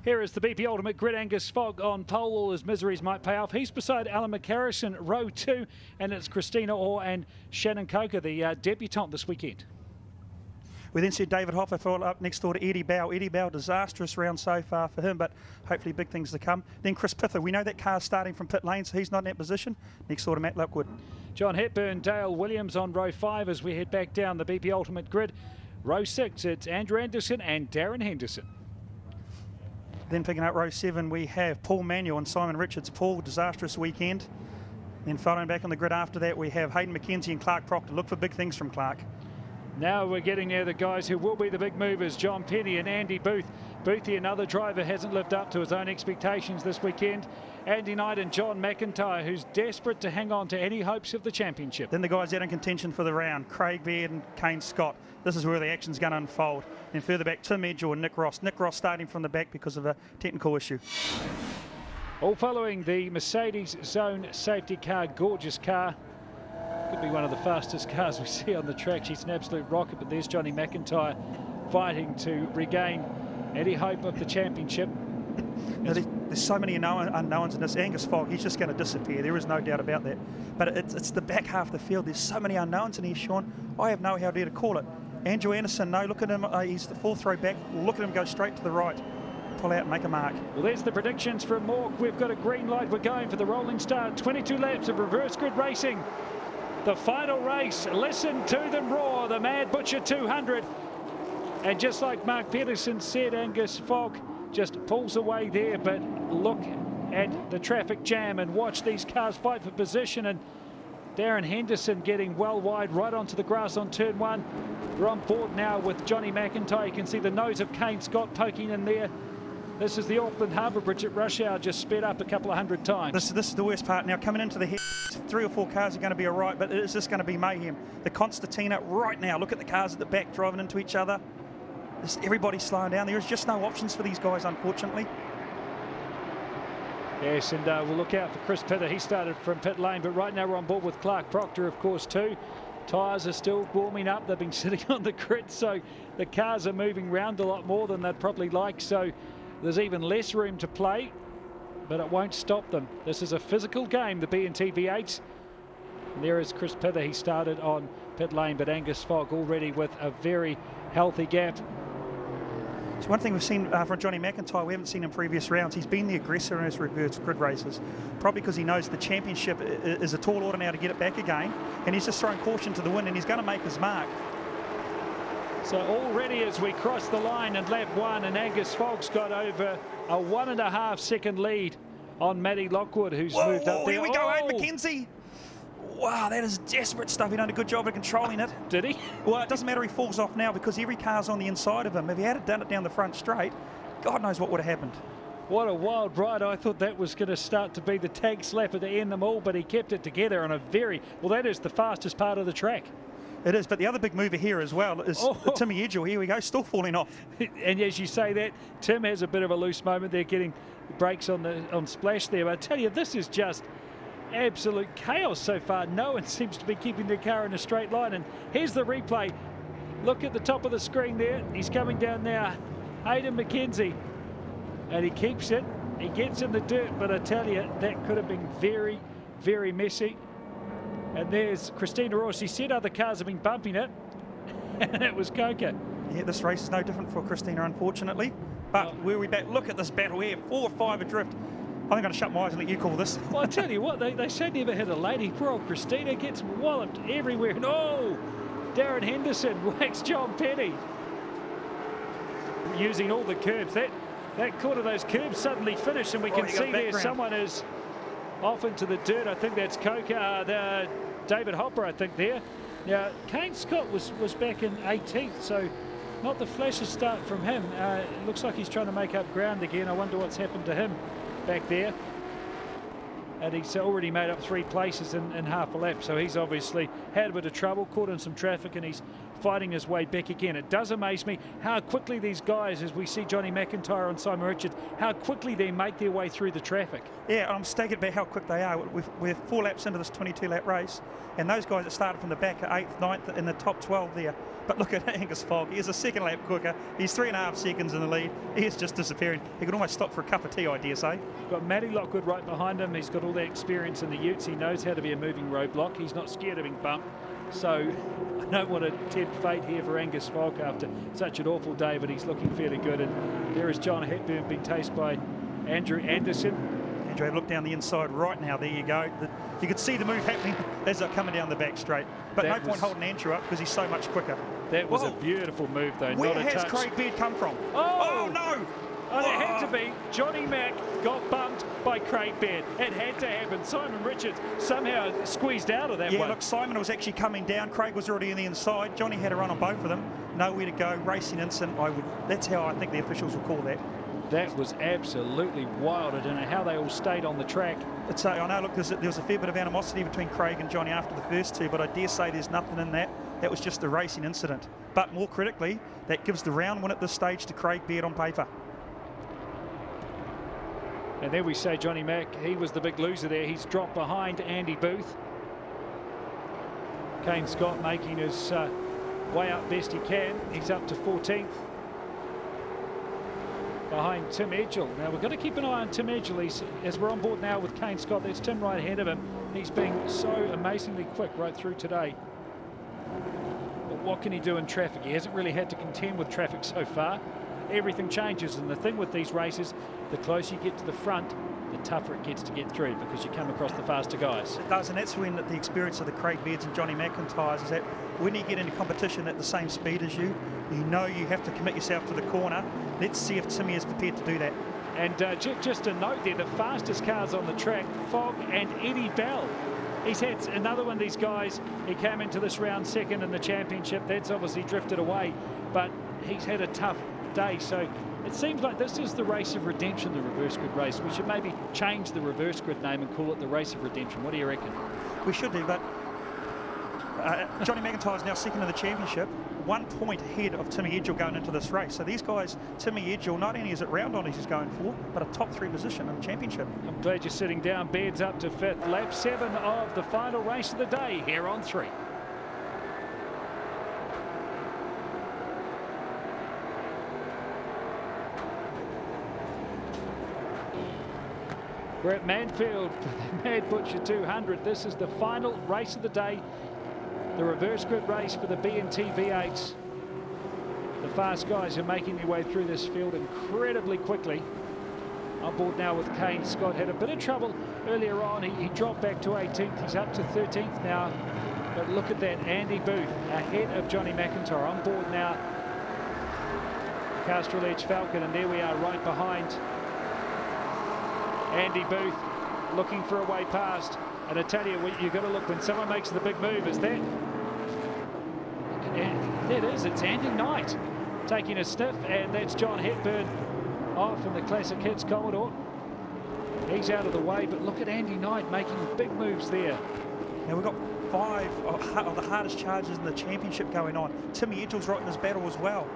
Here is the BP Ultimate Grid. Angus Fogg on pole. All his miseries might pay off. He's beside Alan McCarrison, row 2, and it's Christina Orr and Shannon Coker, the debutante this weekend. We then see David Hopper fall up next door to Eddie Bow. Eddie Bow, disastrous round so far for him, but hopefully big things to come. Then Chris Pither, we know that car's starting from pit lane, so he's not in that position. Next door to Matt Lockwood. John Hepburn, Dale Williams on row 5 as we head back down the BP Ultimate Grid. Row 6, it's Andrew Anderson and Darren Henderson. Then picking up row 7, we have Paul Manuel and Simon Richards. Paul, disastrous weekend. Then following back on the grid after that, we have Hayden McKenzie and Clark Proctor. Look for big things from Clark. Now we're getting near the guys who will be the big movers, John Penny and Andy Booth. Boothie, another driver, hasn't lived up to his own expectations this weekend. Andy Knight and John McIntyre, who's desperate to hang on to any hopes of the championship. Then the guys out in contention for the round, Craig Baird and Kane Scott. This is where the action's going to unfold. Then further back, Tim Edgell and Nick Ross. Nick Ross starting from the back because of a technical issue. All following the Mercedes Zone safety car, gorgeous car. Could be one of the fastest cars we see on the track. She's an absolute rocket, but there's Johnny McIntyre fighting to regain any hope of the championship. There's so many unknowns in this. Angus Fogg, he's just going to disappear. There is no doubt about that. But it's the back half of the field. There's so many unknowns in here, Sean. I have no idea to call it. Andrew Anderson, no, look at him. He's the fourth row back. Look at him go straight to the right. Pull out and make a mark. Well, there's the predictions from Mork. We've got a green light. We're going for the rolling start. 22 laps of reverse grid racing. The final race, listen to them roar, the Mad Butcher 200. And just like Mark Peterson said, Angus Fogg just pulls away there, but look at the traffic jam and watch these cars fight for position. And Darren Henderson getting well wide right onto the grass on turn 1. We're on board now with Johnny McIntyre. You can see the nose of Kane Scott poking in there. This is the Auckland Harbour Bridge at rush hour, just sped up a couple of hundred times. This is the worst part. Now coming into the head, 3 or 4 cars are going to be all right, but it's just going to be mayhem. The Constantina right now, look at the cars at the back driving into each other. Everybody's slowing down. There is just no options for these guys, unfortunately. Yes, and we'll look out for Chris Pither. He started from pit lane, but right now we're on board with Clark Proctor, of course, too. Tyres are still warming up. They've been sitting on the grid, so the cars are moving around a lot more than they'd probably like. So there's even less room to play, but it won't stop them. This is a physical game, the BNT V8s. And there is Chris Pither. He started on pit lane, but Angus Fogg already with a very healthy gap. So one thing we've seen from Johnny McIntyre, we haven't seen in previous rounds, he's been the aggressor in his reverse grid races, probably because he knows the championship is a tall order now to get it back again, and he's just throwing caution to the wind, and he's going to make his mark. So already as we cross the line in lap 1, and Angus Fogg's got over a 1.5 second lead on Matty Lockwood, who's moved up there. Here we go, Hayden McKenzie. Wow, that is desperate stuff. He done a good job of controlling it. Did he? Well, it doesn't matter, he falls off now because every car's on the inside of him. If he had done it down the front straight, God knows what would have happened. What a wild ride. I thought that was going to start to be the tag slapper to end them all, but he kept it together on a very, well, that is the fastest part of the track. It is, but the other big mover here as well is Timmy Edgell. Here we go, still falling off. And as you say that, Tim has a bit of a loose moment there, getting brakes on splash there. But I tell you, this is just absolute chaos so far. No one seems to be keeping their car in a straight line. And here's the replay. Look at the top of the screen there. He's coming down now. Hayden McKenzie. And he keeps it. He gets in the dirt. But I tell you, that could have been very, very messy. And there's Christina Ross. He said other cars have been bumping it. And it was Coker. Yeah, this race is no different for Christina, unfortunately. But where we back, look at this battle here. 4 or 5 adrift. I think I'm going to shut my eyes and let you call this. Well, I tell you what, they say never hit a lady. Poor old Christina gets walloped everywhere. And Darren Henderson whacks John Penny. Using all the curbs. That quarter of those curbs suddenly finished, and we can see there someone is off into the dirt. I think that's Coker, David Hopper, I think there. Now, Kane Scott was back in 18th, so not the flashiest start from him. It looks like he's trying to make up ground again. I wonder what's happened to him back there. And he's already made up 3 places in half a lap, so he's obviously had a bit of trouble, caught in some traffic, and he's fighting his way back again. It does amaze me how quickly these guys, as we see Johnny McIntyre and Simon Richards, how quickly they make their way through the traffic. Yeah, I'm staggered about how quick they are. We're 4 laps into this 22-lap race, and those guys that started from the back are 8th, 9th in the top 12 there. But look at Angus Fogg. He's a second lap quicker. He's 3.5 seconds in the lead. He is just disappearing. He could almost stop for a cup of tea, I dare say. Got Matty Lockwood right behind him. He's got all the experience in the utes. He knows how to be a moving roadblock. He's not scared of being bumped. So I don't want to tempt fate here for Angus Fogg after such an awful day, but he's looking fairly good. And there is John Hepburn being chased by Andrew Anderson. Andrew, have a look down the inside right now. There you go. You could see the move happening as they're coming down the back straight. But no point holding Andrew up because he's so much quicker. That was a beautiful move, though. Where not a has touch. Craig Baird come from? Oh no! And it had to be. Johnny Mack got bumped by Craig Baird. It had to happen. Simon Richards somehow squeezed out of that one. Yeah, look, Simon was actually coming down. Craig was already in the inside. Johnny had a run on both of them. Nowhere to go. Racing incident. That's how I think the officials will call that. That was absolutely wild. I don't know how they all stayed on the track. I know, look, there was a fair bit of animosity between Craig and Johnny after the first two, but I dare say there's nothing in that. That was just a racing incident. But more critically, that gives the round win at this stage to Craig Baird on paper. And then we say Johnny Mack, he was the big loser there. He's dropped behind Andy Booth. Kane Scott making his way up best he can. He's up to 14th. Behind Tim Edgell. Now we've got to keep an eye on Tim Edgell. As we're on board now with Kane Scott, there's Tim right ahead of him. He's been so amazingly quick right through today. But what can he do in traffic? He hasn't really had to contend with traffic so far. Everything changes, and the thing with these races, the closer you get to the front, the tougher it gets to get through because you come across the faster guys. It does, and that's when the experience of the Craig Bairds and Johnny McIntyres is that when you get into competition at the same speed as you, you know you have to commit yourself to the corner. Let's see if Timmy is prepared to do that. And just a note there, the fastest cars on the track, Fogg and Eddie Bell. He's had another one of these guys. He came into this round second in the championship. That's obviously drifted away, but he's had a tough day. So it seems like this is the race of redemption, the reverse grid race. We should maybe change the reverse grid name and call it the race of redemption. What do you reckon? We should do, but Johnny McIntyre is now second in the championship, 1 point ahead of Timmy Edgell going into this race. So these guys, Timmy Edgell, not only is it round on he's going for, but a top 3 position in the championship. I'm glad you're sitting down. Baird's up to 5th. Lap 7 of the final race of the day here on 3. We're at Manfeild for the Mad Butcher 200. This is the final race of the day. The reverse grid race for the BNT V8s. The fast guys are making their way through this field incredibly quickly. On board now with Kane Scott. Had a bit of trouble earlier on. He dropped back to 18th. He's up to 13th now. But look at that. Andy Booth ahead of Johnny McIntyre. On board now. Castrol Edge Falcon. And there we are right behind Andy Booth, looking for a way past. And I tell you, you've got to look when someone makes the big move. Is that? There it is. It's Andy Knight taking a sniff, and that's John Hepburn off in the Classic Hits Commodore. He's out of the way, but look at Andy Knight making big moves there. Now we've got 5 of the hardest charges in the championship going on. Timmy Edgell's right in this battle as well.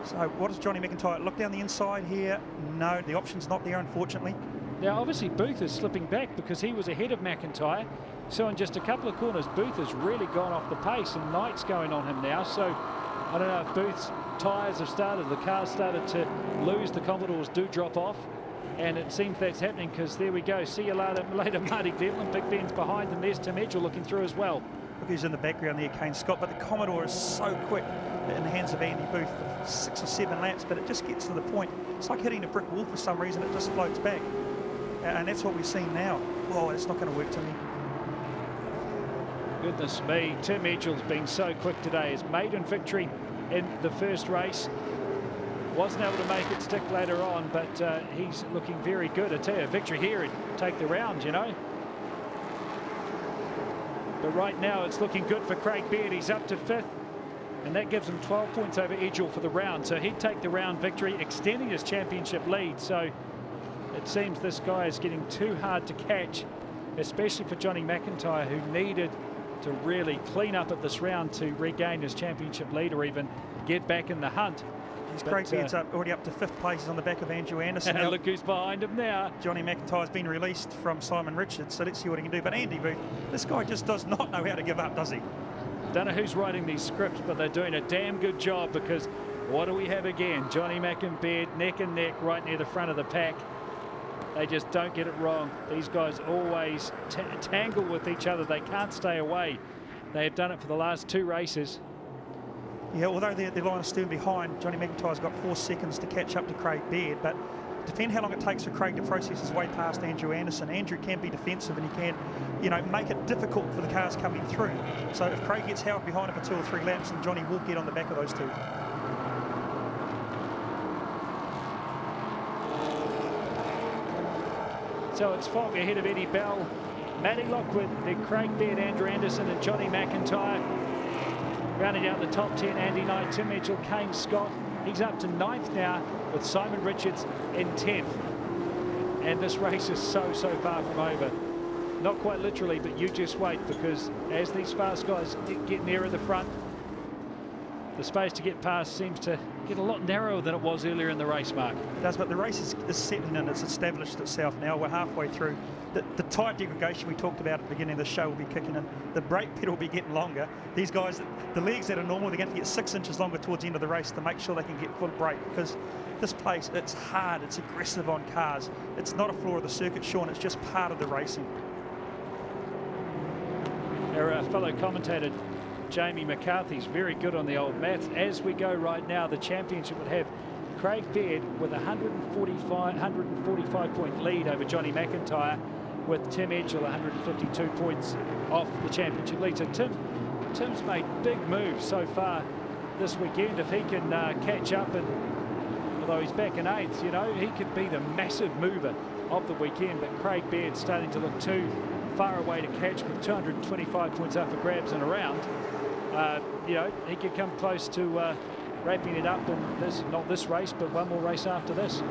So what does Johnny McIntyre look down the inside here? No, the option's not there, unfortunately. Now, obviously, Booth is slipping back because he was ahead of McIntyre. So in just a couple of corners, Booth has really gone off the pace, and Knight's going on him now. So I don't know if Booth's tyres have started, the car's started to lose. The Commodores do drop off, and it seems that's happening because there we go. See you later, Marty Devlin. Big Ben's behind, and there's Tim Edgell looking through as well. Look who's in the background there, Kane Scott. But the Commodore is so quick in the hands of Andy Booth for 6 or 7 laps, but it just gets to the point. It's like hitting a brick wall for some reason. It just floats back. And that's what we've seen now. Oh, it's not going to work, Timmy. Goodness me, Tim Edgell's been so quick today. His maiden victory in the first race. Wasn't able to make it stick later on, but he's looking very good. I tell you, a victory here and take the round, you know. But right now it's looking good for Craig Baird. He's up to 5th, and that gives him 12 points over Edgell for the round. So he'd take the round victory, extending his championship lead. So it seems this guy is getting too hard to catch, especially for Johnny McIntyre, who needed to really clean up at this round to regain his championship lead or even get back in the hunt. Craig Beard's already up to 5th place on the back of Andrew Anderson. And look who's behind him now. Johnny McIntyre's been released from Simon Richards, so let's see what he can do. But Andy Booth, this guy just does not know how to give up, does he? Don't know who's writing these scripts, but they're doing a damn good job, because what do we have again? Johnny McIntyre neck and neck right near the front of the pack. They just don't get it wrong. These guys always tangle with each other. They can't stay away. They have done it for the last 2 races. Yeah, although they're lying astern behind, Johnny McIntyre's got 4 seconds to catch up to Craig Beard, but depending how long it takes for Craig to process his way past Andrew Anderson, Andrew can be defensive and he can, you know, make it difficult for the cars coming through. So if Craig gets held behind him for 2 or 3 laps, and Johnny will get on the back of those 2. So it's Fogg ahead of Eddie Bell, Matty Lockwood, then Craig Beard, Andrew Anderson and Johnny McIntyre. Rounding out the top 10, Andy Knight, Tim Mitchell, Kane Scott. He's up to 9th now with Simon Richards in 10th. And this race is so far from over. Not quite literally, but you just wait, because as these fast guys get nearer the front, the space to get past seems to get a lot narrower than it was earlier in the race, Mark. It does, but the race is settling in. It's established itself now. We're halfway through. The tyre degradation we talked about at the beginning of the show will be kicking in. The brake pedal will be getting longer. These guys, the legs that are normal, they're going to get 6 inches longer towards the end of the race to make sure they can get full brake, because this place, it's hard, it's aggressive on cars. It's not a flaw of the circuit, Sean, it's just part of the racing. Our fellow commentator Jamie McCarthy's very good on the old maths. As we go right now, the championship would have Craig Beard with a 145 point lead over Johnny McIntyre, with Tim Edgell 152 points off the championship lead. So Tim's made big moves so far this weekend. If he can catch up, and although he's back in 8th, you know, he could be the massive mover of the weekend. But Craig Beard's starting to look too far away to catch, with 225 points up for grabs in a round. You know, he could come close to wrapping it up in not this race, but one more race after this.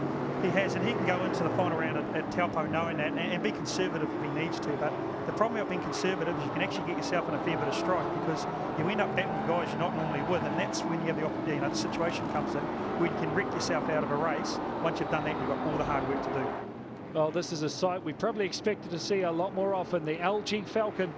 He has, and he can go into the final round at Taupo knowing that, and be conservative if he needs to. But the problem about being conservative is you can actually get yourself in a fair bit of strife, because you end up battling guys you're not normally with, and that's when you have the situation comes in where you can wreck yourself out of a race. Once you've done that, you've got all the hard work to do. Well, this is a sight we probably expected to see a lot more often. The LG Falcon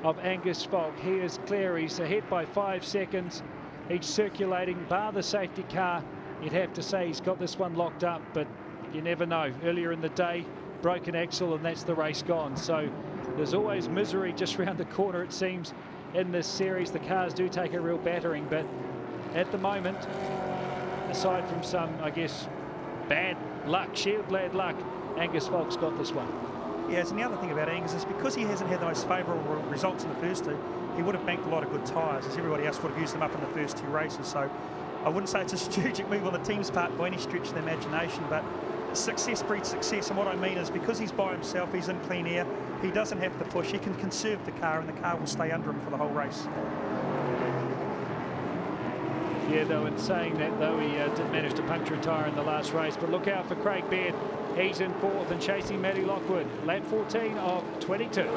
of Angus Fogg. He is clear. He's ahead by 5 seconds. He's circulating, bar the safety car. You'd have to say he's got this one locked up, but you never know. Earlier in the day, broken axle, and that's the race gone. So there's always misery just round the corner, it seems, in this series. The cars do take a real battering, but at the moment, aside from some, I guess, bad luck, sheer bad luck, Angus Fogg's got this one. Yes, and the other thing about Angus is because he hasn't had the most favourable results in the first 2, he would have banked a lot of good tyres, as everybody else would have used them up in the first 2 races. So I wouldn't say it's a strategic move on the team's part by any stretch of the imagination, but success breeds success. And what I mean is, because he's by himself, he's in clean air, he doesn't have to push, he can conserve the car, and the car will stay under him for the whole race. Yeah, though, in saying that, though, he did manage to puncture a tyre in the last race. But look out for Craig Beard. He's in 4th and chasing Matty Lockwood. Lap 14 of 22.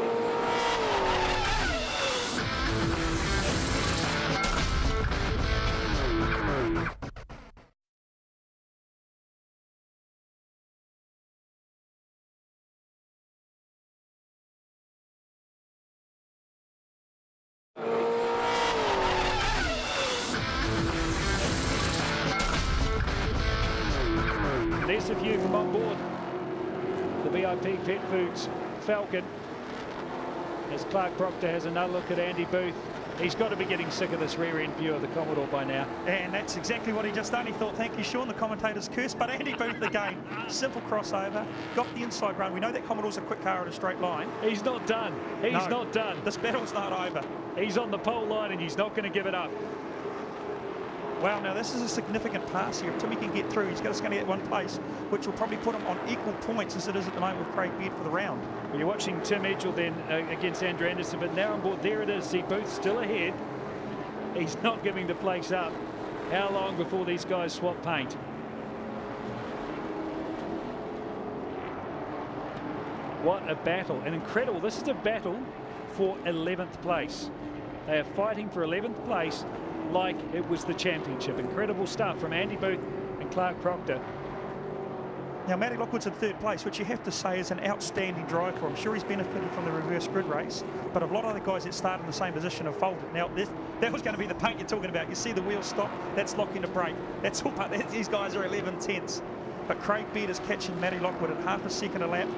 There's a view from on board the VIP Pet Foods Falcon, as Clark Proctor has another look at Andy Booth. He's got to be getting sick of this rear end view of the Commodore by now. And that's exactly what he just done. He thought, thank you, Sean, the commentator's curse. But Andy Booth again, simple crossover, got the inside run. We know that Commodore's a quick car in a straight line. He's not done. He's not done. This battle's not over. He's on the pole line and he's not going to give it up. Wow, now this is a significant pass here. If Timmy can get through, he's just going to get one place, which will probably put him on equal points as it is at the moment with Craig Beard for the round. Well, you're watching Tim Edgell then against Andrew Anderson, but now on board, there it is. See, Booth's still ahead. He's not giving the place up. How long before these guys swap paint? What a battle. And incredible. This is a battle for 11th place. They are fighting for 11th place like it was the championship. Incredible stuff from Andy Booth and Clark Proctor. Now, Matty Lockwood's in 3rd place, which you have to say is an outstanding drive for him. Sure, he's benefited from the reverse grid race, but a lot of other guys that start in the same position have folded. Now, that was going to be the paint you're talking about. You see the wheel stop, that's locking the brake. That's all part. These guys are 11 tenths. But Craig Beard is catching Matty Lockwood at half a second a lap.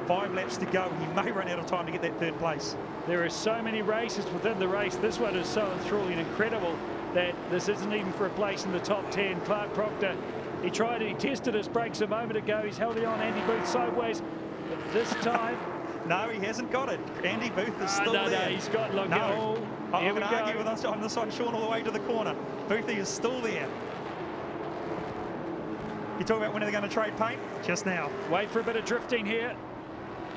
5 laps to go. He may run out of time to get that 3rd place. There are so many races within the race. This one is so enthralling and incredible that this isn't even for a place in the top 10. Clark Proctor, he tested his brakes a moment ago. He's held it on Andy Booth sideways. But this time... No, he hasn't got it. Andy Booth is still there. No, he's got... Look, no. I'm here going to argue with us on the side, Sean, all the way to the corner. Boothie is still there. You talk about when they're going to trade paint? Just now. Wait for a bit of drifting here.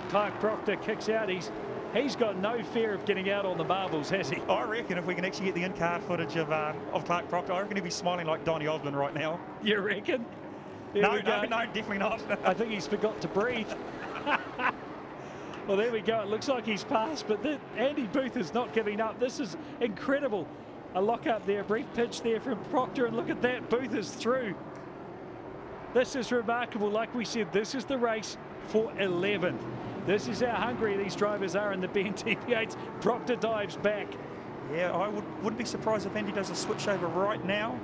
Clark Proctor kicks out. He's got no fear of getting out on the marbles, has he? I reckon if we can actually get the in-car footage of Clark Proctor, I reckon he'll be smiling like Donny Osmond right now. You reckon? No, definitely not. I think he's forgot to breathe. Well, there we go. It looks like he's passed, but Andy Booth is not giving up. This is incredible. A lock-up there, a brief pitch there from Proctor, and look at that. Booth is through. This is remarkable. Like we said, this is the race for 11th. This is how hungry these drivers are in the BNT V8s. Proctor dives back. Yeah, I wouldn't be surprised if Andy does a switch over right now.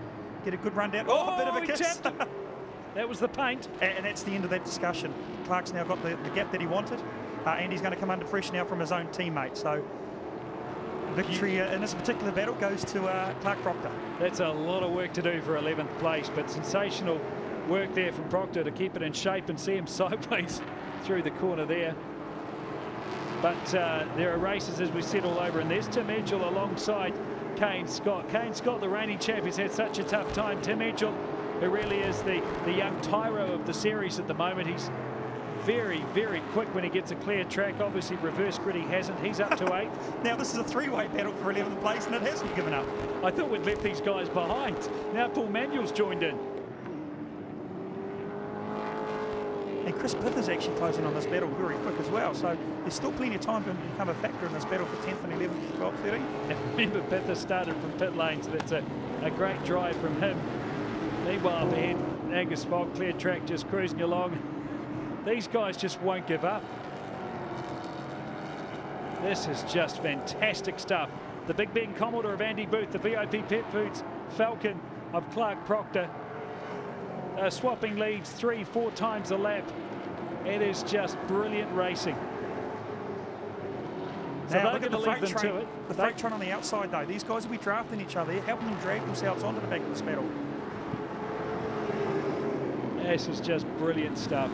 Get a good run down. Oh, a bit of a kiss. That was the paint. And that's the end of that discussion. Clark's now got the gap that he wanted. Andy's going to come under pressure now from his own teammate. So victory in this particular battle goes to Clark Proctor. That's a lot of work to do for 11th place, but sensational work there from Proctor to keep it in shape and see him sideways through the corner there. But there are races, as we said, all over, and there's Tim Edgell alongside Kane Scott. Kane Scott, the reigning champ, has had such a tough time. Tim Edgell, who really is the young tyro of the series at the moment. He's very, very quick when he gets a clear track. Obviously, reverse grid he hasn't. He's up to 8th. Now, this is a 3-way battle for 11th place, and it hasn't given up. I thought we'd left these guys behind. Now Paul Manuel's joined in. And Chris Pith is actually closing on this battle very quick as well, so there's still plenty of time for him to become a factor in this battle for 10th and 11th, 12th, 13th. And remember, Pith has started from pit lane, so that's a great drive from him. Meanwhile, ahead, Angus Fogg, clear track, just cruising along. These guys just won't give up. This is just fantastic stuff. The Big Ben Commodore of Andy Booth, the VIP Pet Foods Falcon of Clark Proctor. Swapping leads 3-4 times a lap. It is just brilliant racing. So now, they're look at going to leave them to it. The freight train on the outside, though. These guys will be drafting each other, helping them drag themselves onto the back of this battle. This is just brilliant stuff.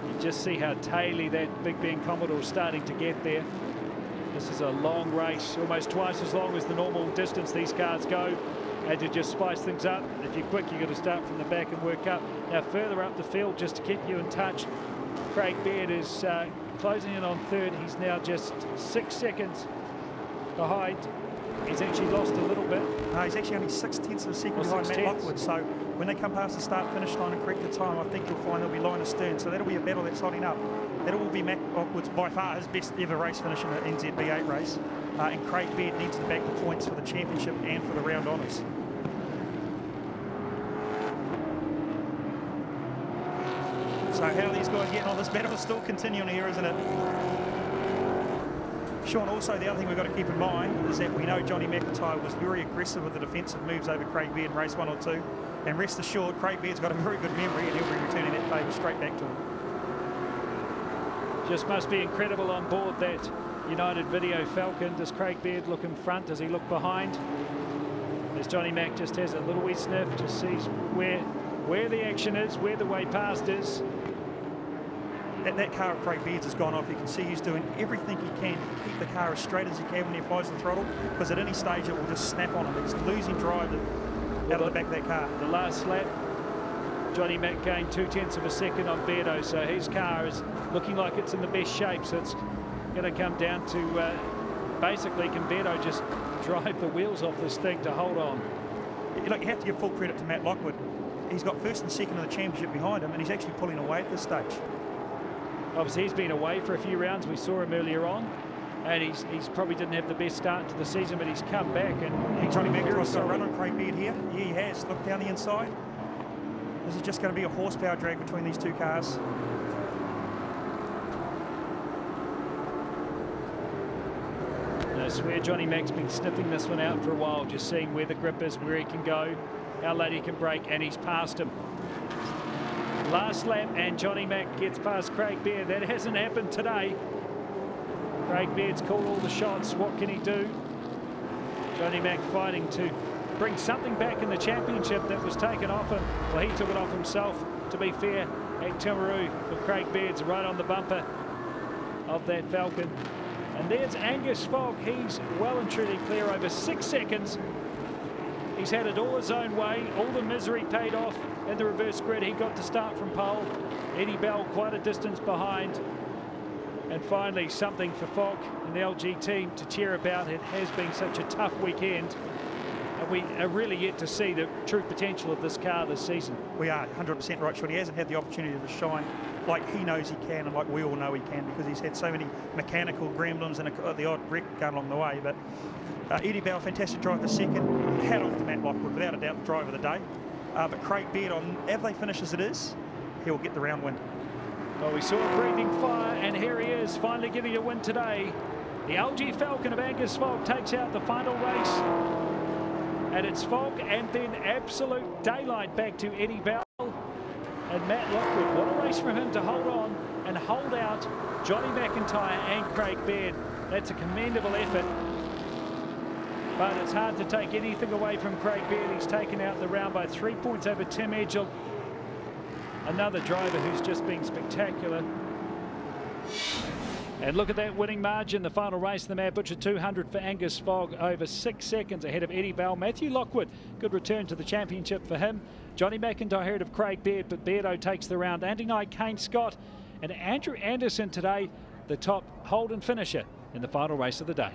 You just see how taily that Big Ben Commodore is starting to get there. This is a long race, almost twice as long as the normal distance these cars go. And to just spice things up, if you're quick, you've got to start from the back and work up. Now further up the field, just to keep you in touch, Craig Beard is closing in on 3rd. He's now just 6 seconds behind. He's actually lost a little bit. No, he's actually only 6/10 of a second behind Matt Lockwood. So when they come past the start-finish line and correct the time, I think you'll find they'll be line astern. So that'll be a battle that's lining up. That will be Matt Lockwood's by far his best ever race finish in the NZV8 race. And Craig Beard needs to back the points for the championship and for the round honours. So how these guys getting on this battle is still continuing here, isn't it? Sean, also the other thing we've got to keep in mind is that we know Johnny McIntyre was very aggressive with the defensive moves over Craig Beard in race 1 or 2. And rest assured, Craig Beard's got a very good memory and he'll be returning that favour straight back to him. Just must be incredible on board that United Video Falcon. Does Craig Beard look in front? Does he look behind? As Johnny Mac just has a little wee sniff, just sees where the action is, where the way past is. That car of Craig Beard's has gone off. You can see he's doing everything he can to keep the car as straight as he can when he applies the throttle, because at any stage it will just snap on him. He's losing drive out of the back of that car. The last lap, Johnny Mac gained 0.2 of a second on Beardo, so his car is looking like it's in the best shape. So it's going to come down to basically, can Beardo just drive the wheels off this thing to hold on? Look, you have to give full credit to Matt Lockwood. He's got 1st and 2nd of the championship behind him, and he's actually pulling away at this stage. Obviously, he's been away for a few rounds. We saw him earlier on. And he's probably didn't have the best start to the season, but he's come back. And Johnny McIntyre's got a run on Craig Beard here. Yeah, he has. Look down the inside. This is just going to be a horsepower drag between these two cars. I swear Johnny Mac's been sniffing this one out for a while, just seeing where the grip is, where he can go, how late he can brake, and he's passed him. Last lap, and Johnny Mac gets past Craig Beard. That hasn't happened today. Craig Beard's called all the shots. What can he do? Johnny Mac fighting to bring something back in the championship that was taken off him. Well, he took it off himself, to be fair, at Timaru. But Craig Beard's right on the bumper of that Falcon. And there's Angus Fogg. He's well and truly clear over 6 seconds. He's had it all his own way. All the misery paid off in the reverse grid. He got to start from pole. Eddie Bell quite a distance behind. And finally, something for Fogg and the LG team to cheer about. It has been such a tough weekend. And we are really yet to see the true potential of this car this season. We are 100% right, Sean. He hasn't had the opportunity to shine like he knows he can and like we all know he can, because he's had so many mechanical gremlins and the odd wreck going along the way. But Eddie Bell, fantastic drive for second. Hat off to Matt Lockwood, without a doubt the driver of the day. But Craig Beard, if they finish as it is, he'll get the round win. Well, we saw a breathing fire, and here he is, finally getting a win today. The LG Falcon of Angus Fogg takes out the final race. And it's Fogg and then absolute daylight back to Eddie Bell and Matt Lockwood. What a race from him to hold on and hold out Johnny McIntyre and Craig Beard. That's a commendable effort. But it's hard to take anything away from Craig Beard. He's taken out the round by 3 points over Tim Edgell. Another driver who's just been spectacular. And look at that winning margin. The final race, the Mad Butcher 200 for Angus Fogg, over 6 seconds ahead of Eddie Bell. Matthew Lockwood, good return to the championship for him. Johnny McIntyre ahead of Craig Beard, but Beardo takes the round. Andy Knight, Kane Scott, and Andrew Anderson today, the top hold and finisher in the final race of the day.